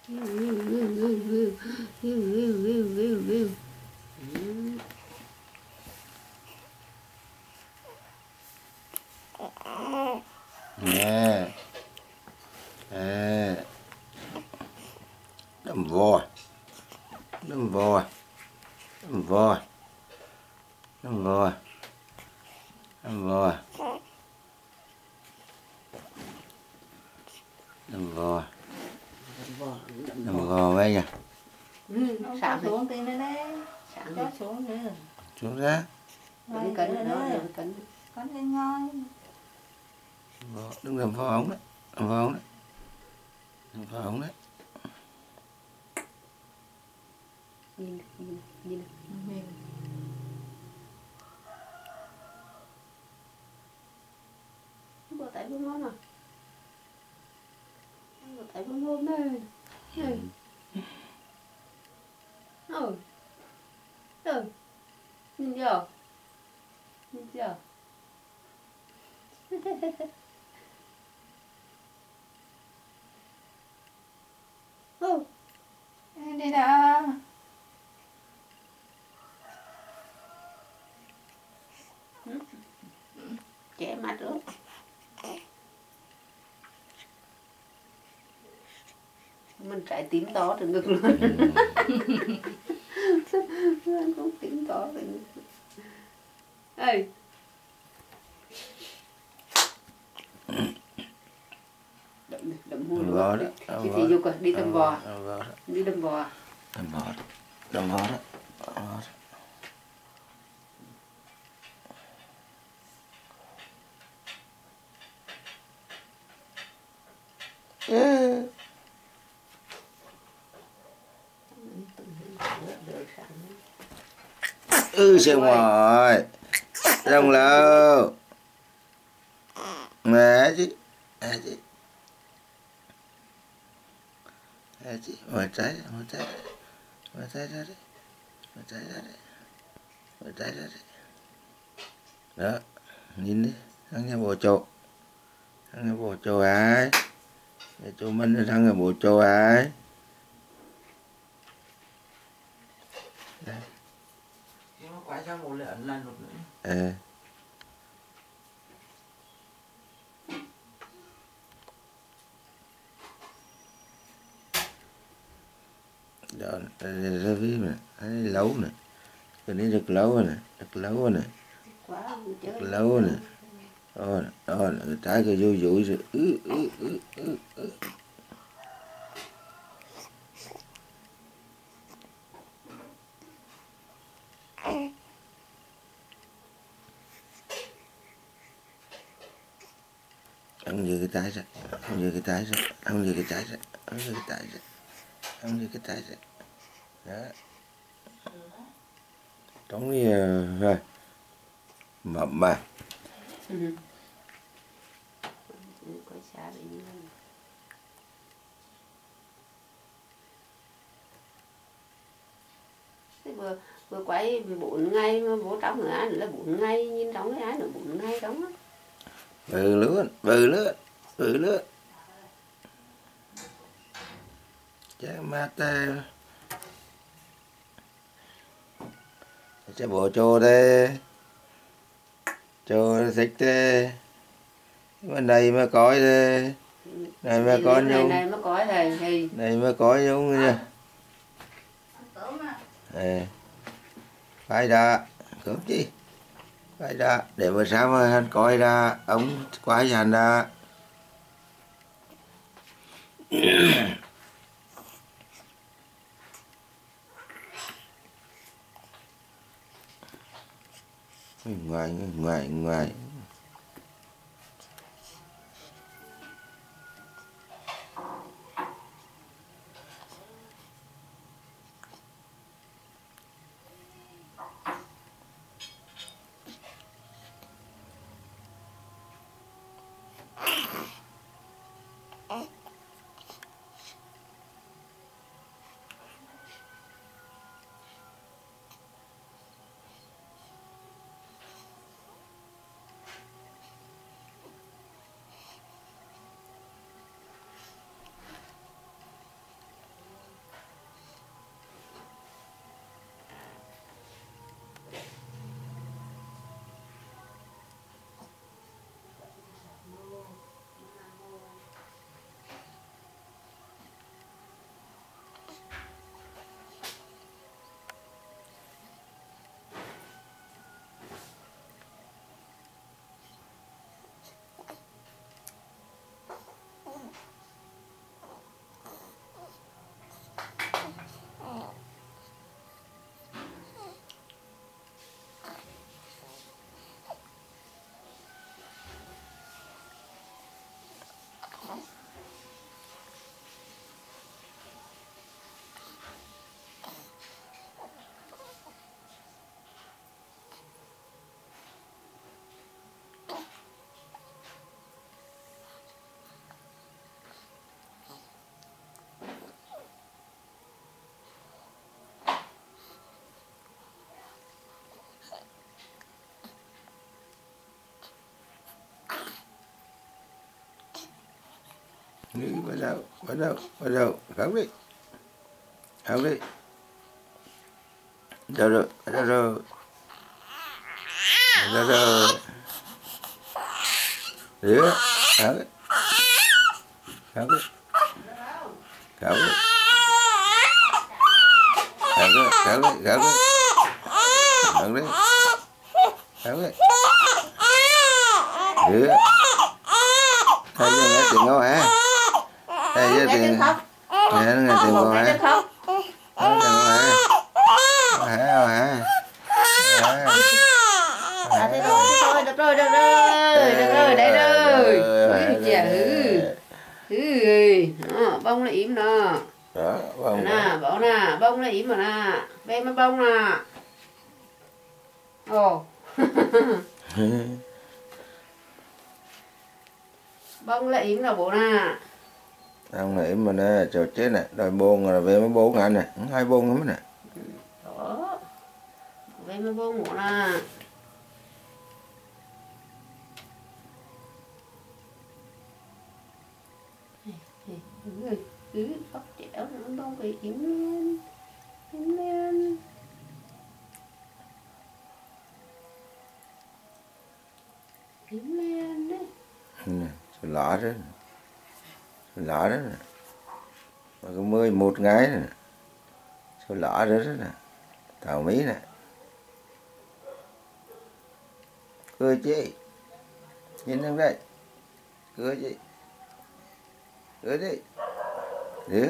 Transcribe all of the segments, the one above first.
Nè. À. Đâm voi. Đâm voi. Đâm voi. Đâm voi. Đâm voi. Đâm voi. Đâm voi mấy nha. Sáng xuống tí nữa đấy. Sáng cho xuống nữa. Xuống ra. Đừng cẩn nữa. Đừng cẩn. Con lên ngon. Đừng làm phá ống đấy. Làm phá ống đấy. Làm phá ống đấy. Nhìn được. Bữa tại bữa ngon à? Bữa tại bữa ngon đây. Nhìn chưa? Nhìn chưa? Đi nào. Che mặt rồi. Mình trái tím to từ ngực luôn. Mình cũng tím to từ ngực. Ê. Đậm hùn bò đó. Chị thị dục à, đi đâm bò. Đi đâm bò. Đâm bò đó. Đâm bò đó. Xem ngoài rong lâu mẹ chứ mở trái ra đấy đó, nhìn đi thằng nhà bộ trâu ai để chú Minh thằng nhà bộ trâu ai đây. Nó quay sang một lần một nữa. Đó, ra ví nè, thấy lấu nè, cái này được lấu nè, được lấu nè, đó nè, cái trái cái vui vui rồi, ăn như cái trái ra, ăn như cái trái ra, ăn như cái trái ra, ăn như cái trái ra, ăn như cái trái ra, đó, trống đi rồi, mập mà. Vừa quay 4 ngày mà vô trong người ăn là 4 ngày, nhìn trong cái ăn là 4 ngày trong á. Bự lứa. Chắc mát cho bộ trâu đây. Trâu thích thế. Bên này mới coi thế. Này mới coi nhung. Này mới coi thầy. Này mới coi nhung nha. Phải ra, cướp chi. Phải ra, để bữa sáng mà anh coi ra, ông quái hành ra. Ngoài. Bắt đầu, khóc đi. Khóc đi. Đâu rồi, đâu rồi. Đâu rồi. Rửa, khóc đi. Khóc đi. Khóc đi. Khóc đi, khóc đi, khóc đi. Khóc đi. Khóc đi. Rửa. Thấy chưa nghe tiếng ngô hả? Thấy chưa tiếng nghe tiếng ngô hả? Nghe tiếng ngô hả? Hả? Được rồi, được rồi, đấy rồi. Đó, bông nó im nè. Đó, bông Nè, bỏ nè, bông nó im mà nè. Về mà bông nè. Ồ. Bông là im là bộ nè. Ông này mà nè, cho chết nè, đòi bông là về mới 4 ngàn nè, 2 bông lắm nè. Đó. Về mà bông bộ nè. Phát trẻo nó bông bị im lên. Im lên. Im lên đấy. Nè, số lọ đó. Số lọ đó nè. Mà có 11 ngày nè. Số lọ đó nè. Tàu Mỹ nè. Cười chị. Nhìn lên đây. Cười chị. Cười đi. Đứa.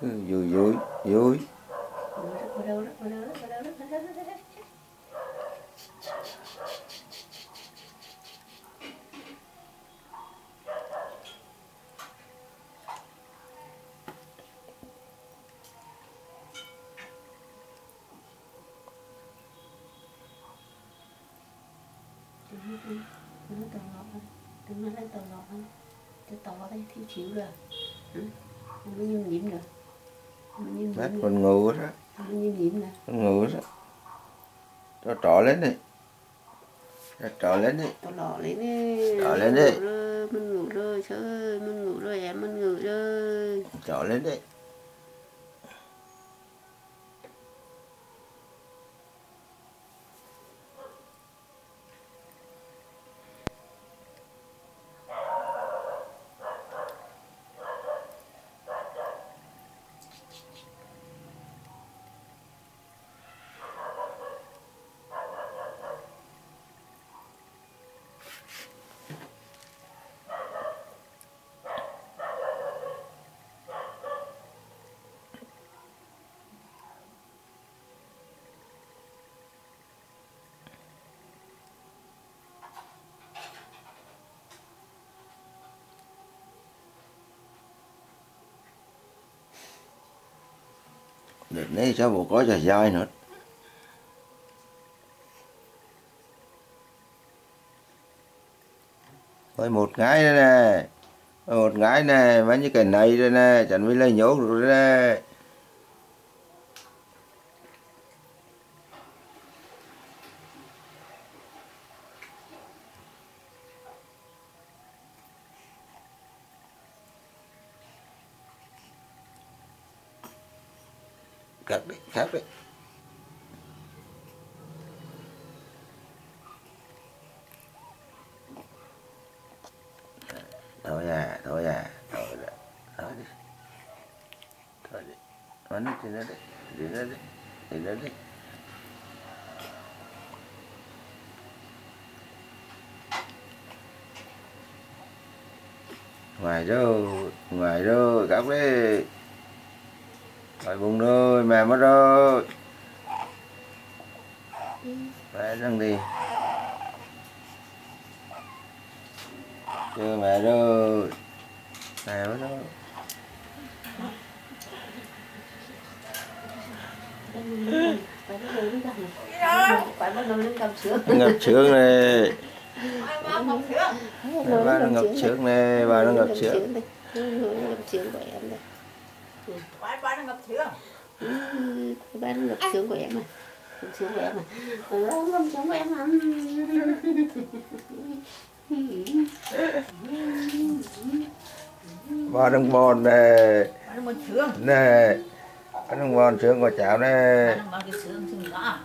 Vui vui. Vui. Đừng nói lên tàu lọt thôi. Cái tàu đây thiếu chịu rồi. Không có nhiễm nhiễm rồi. Bác con ngủ đó. Không có nhiễm nhiễm nè. Con ngủ đó. Cho trọ lên đi. Cho trọ lên đi. Tàu lọt lên đi. Trọ lên đi. Mình ngủ rồi, trời ơi, mình ngủ rồi em, mình ngủ rồi. Trọ lên đi. Đợt này sao bộ có trò dai nữa. Thôi một ngày đây nè. Một ngày nè, mấy cái này đây nè, chẳng mới lấy nhốt rồi đây. Cắt đi, cắt đi. Thôi à, thôi à, thôi đi. Thôi đi. Nói nó đi, đi nó đi, đi nó đi. Ngoài đâu, cắt đi. Rồi bụng rồi, mẹ mất rồi. Mẹ đang đi. Chưa mẹ rồi. Mẹ mất rồi. Ngập sướng này. Bà nó ngập sướng này, bà nó ngập sướng. Ngập sướng của em đây. Ba nó ngập sướng. Ba nó ngập sướng của em à. Ngập sướng của em à. Ngập sướng của em à. Ba đồng bòn này. Ba đồng bòn sướng. Này. Ba đồng bòn sướng của cháu này. Ba đồng bòn cái sướng xinh đó.